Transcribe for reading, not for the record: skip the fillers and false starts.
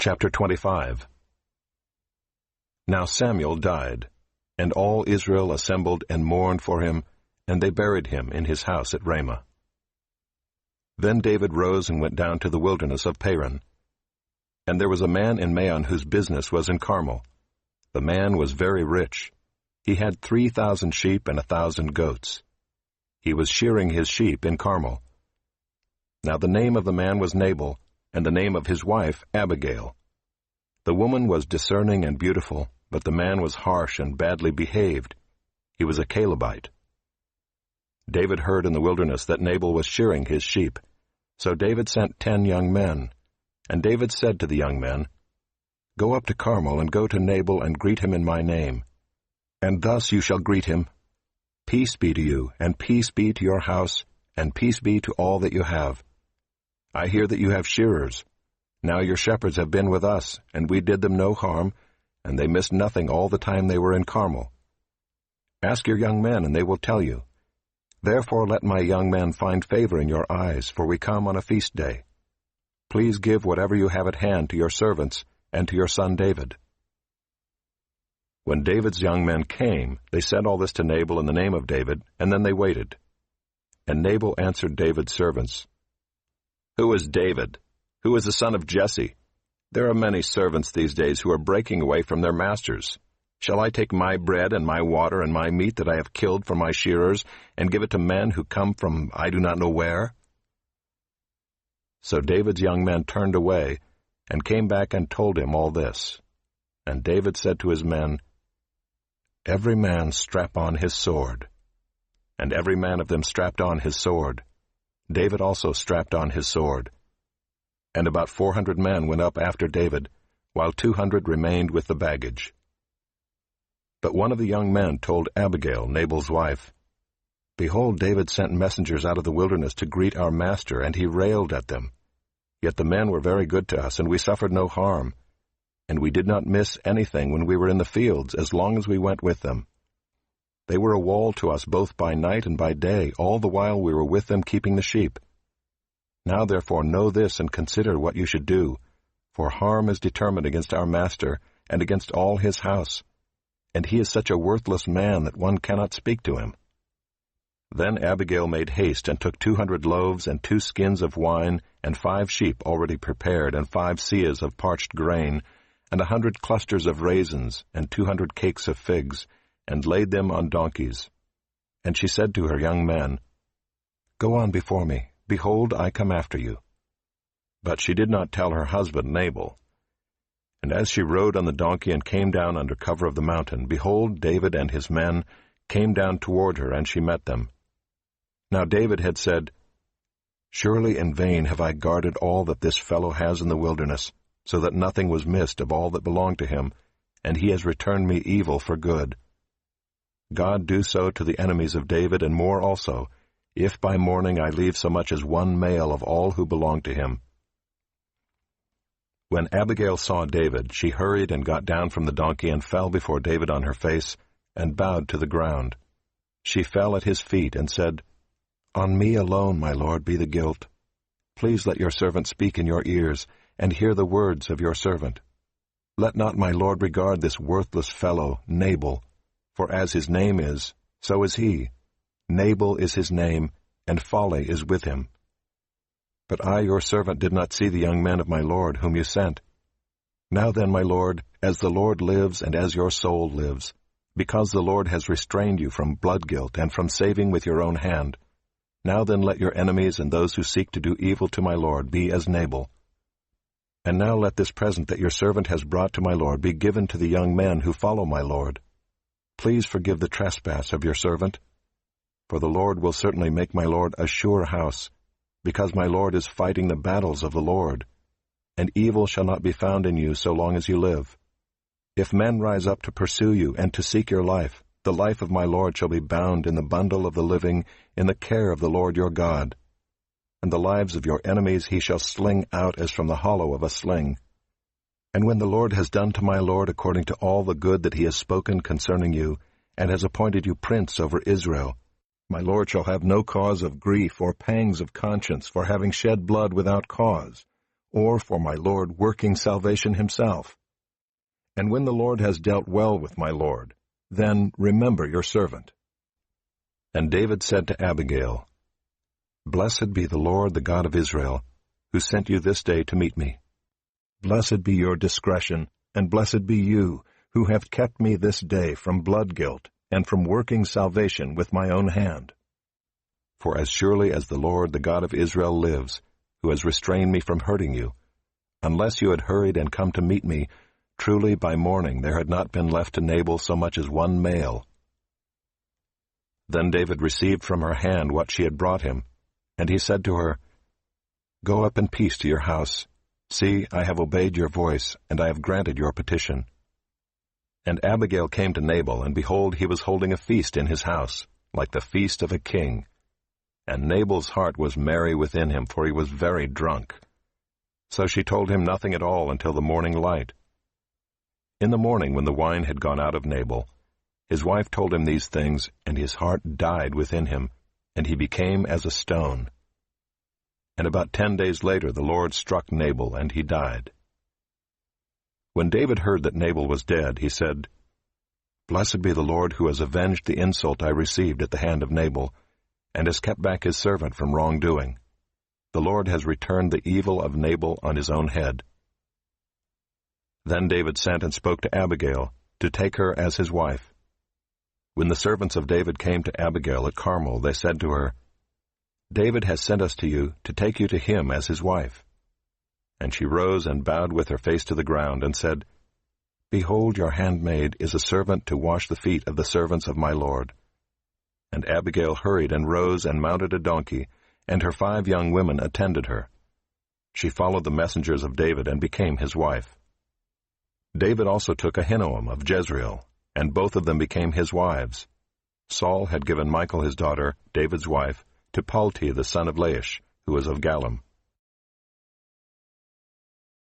Chapter 25. Now Samuel died, and all Israel assembled and mourned for him, and they buried him in his house at Ramah. Then David rose and went down to the wilderness of Paran. And there was a man in Maon whose business was in Carmel. The man was very rich. He had 3,000 sheep and 1,000 goats. He was shearing his sheep in Carmel. Now the name of the man was Nabal, and the name of his wife Abigail. The woman was discerning and beautiful, but the man was harsh and badly behaved. He was a Calebite. David heard in the wilderness that Nabal was shearing his sheep. So David sent 10 young men. And David said to the young men, "Go up to Carmel, and go to Nabal, and greet him in my name. And thus you shall greet him, Peace be to you, and peace be to your house, and peace be to all that you have. I hear that you have shearers. Now your shepherds have been with us, and we did them no harm, and they missed nothing all the time they were in Carmel. Ask your young men, and they will tell you. Therefore let my young men find favor in your eyes, for we come on a feast day. Please give whatever you have at hand to your servants and to your son David." When David's young men came, they said all this to Nabal in the name of David, and then they waited. And Nabal answered David's servants, "Who is David? Who is the son of Jesse? There are many servants these days who are breaking away from their masters. Shall I take my bread and my water and my meat that I have killed for my shearers, and give it to men who come from I do not know where?" So David's young men turned away, and came back and told him all this. And David said to his men, "Every man strap on his sword." And every man of them strapped on his sword. David also strapped on his sword. And about 400 men went up after David, while 200 remained with the baggage. But one of the young men told Abigail, Nabal's wife, "Behold, David sent messengers out of the wilderness to greet our master, and he railed at them. Yet the men were very good to us, and we suffered no harm. And we did not miss anything when we were in the fields, as long as we went with them. They were a wall to us both by night and by day, all the while we were with them keeping the sheep. Now therefore know this, and consider what you should do, for harm is determined against our master, and against all his house. And he is such a worthless man that one cannot speak to him." Then Abigail made haste, and took 200 loaves, and 2 skins of wine, and 5 sheep already prepared, and 5 seahs of parched grain, and 100 clusters of raisins, and 200 cakes of figs, and laid them on donkeys. And she said to her young men, "Go on before me. Behold, I come after you." But she did not tell her husband Nabal. And as she rode on the donkey and came down under cover of the mountain, behold, David and his men came down toward her, and she met them. Now David had said, "Surely in vain have I guarded all that this fellow has in the wilderness, so that nothing was missed of all that belonged to him, and he has returned me evil for good. God do so to the enemies of David, and more also, if by morning I leave so much as one male of all who belong to him." When Abigail saw David, she hurried and got down from the donkey and fell before David on her face, and bowed to the ground. She fell at his feet and said, "On me alone, my lord, be the guilt. Please let your servant speak in your ears, and hear the words of your servant. Let not my lord regard this worthless fellow, Nabal, for as his name is, so is he. Nabal is his name, and folly is with him. But I, your servant, did not see the young men of my lord, whom you sent. Now then, my lord, as the Lord lives, and as your soul lives, because the Lord has restrained you from blood guilt, and from saving with your own hand, now then let your enemies and those who seek to do evil to my lord be as Nabal. And now let this present that your servant has brought to my lord be given to the young men who follow my lord. Please forgive the trespass of your servant, for the Lord will certainly make my lord a sure house, because my lord is fighting the battles of the Lord, and evil shall not be found in you so long as you live. If men rise up to pursue you and to seek your life, the life of my lord shall be bound in the bundle of the living in the care of the Lord your God. And the lives of your enemies he shall sling out as from the hollow of a sling. And when the Lord has done to my lord according to all the good that he has spoken concerning you, and has appointed you prince over Israel, my lord shall have no cause of grief or pangs of conscience for having shed blood without cause, or for my Lord working salvation himself? And when the Lord has dealt well with my Lord, then remember your servant." And David said to Abigail, "Blessed be the Lord, the God of Israel, who sent you this day to meet me. Blessed be your discretion, and blessed be you, who have kept me this day from blood guilt and from working salvation with my own hand. For as surely as the Lord, the God of Israel, lives, who has restrained me from hurting you, unless you had hurried and come to meet me, truly by morning there had not been left to Nabal so much as one male." Then David received from her hand what she had brought him, and he said to her, "Go up in peace to your house. See, I have obeyed your voice, and I have granted your petition." And Abigail came to Nabal, and behold, he was holding a feast in his house, like the feast of a king. And Nabal's heart was merry within him, for he was very drunk. So she told him nothing at all until the morning light. In the morning, when the wine had gone out of Nabal, his wife told him these things, and his heart died within him, and he became as a stone. And about 10 days later the Lord struck Nabal, and he died. When David heard that Nabal was dead, he said, "Blessed be the Lord, who has avenged the insult I received at the hand of Nabal, and has kept back his servant from wrongdoing. The Lord has returned the evil of Nabal on his own head." Then David sent and spoke to Abigail, to take her as his wife. When the servants of David came to Abigail at Carmel, they said to her, "David has sent us to you to take you to him as his wife." And she rose and bowed with her face to the ground, and said, "Behold, your handmaid is a servant to wash the feet of the servants of my Lord." And Abigail hurried and rose and mounted a donkey, and her 5 young women attended her. She followed the messengers of David and became his wife. David also took Ahinoam of Jezreel, and both of them became his wives. Saul had given Michal his daughter, David's wife, to Palti the son of Laish, who was of Gallim.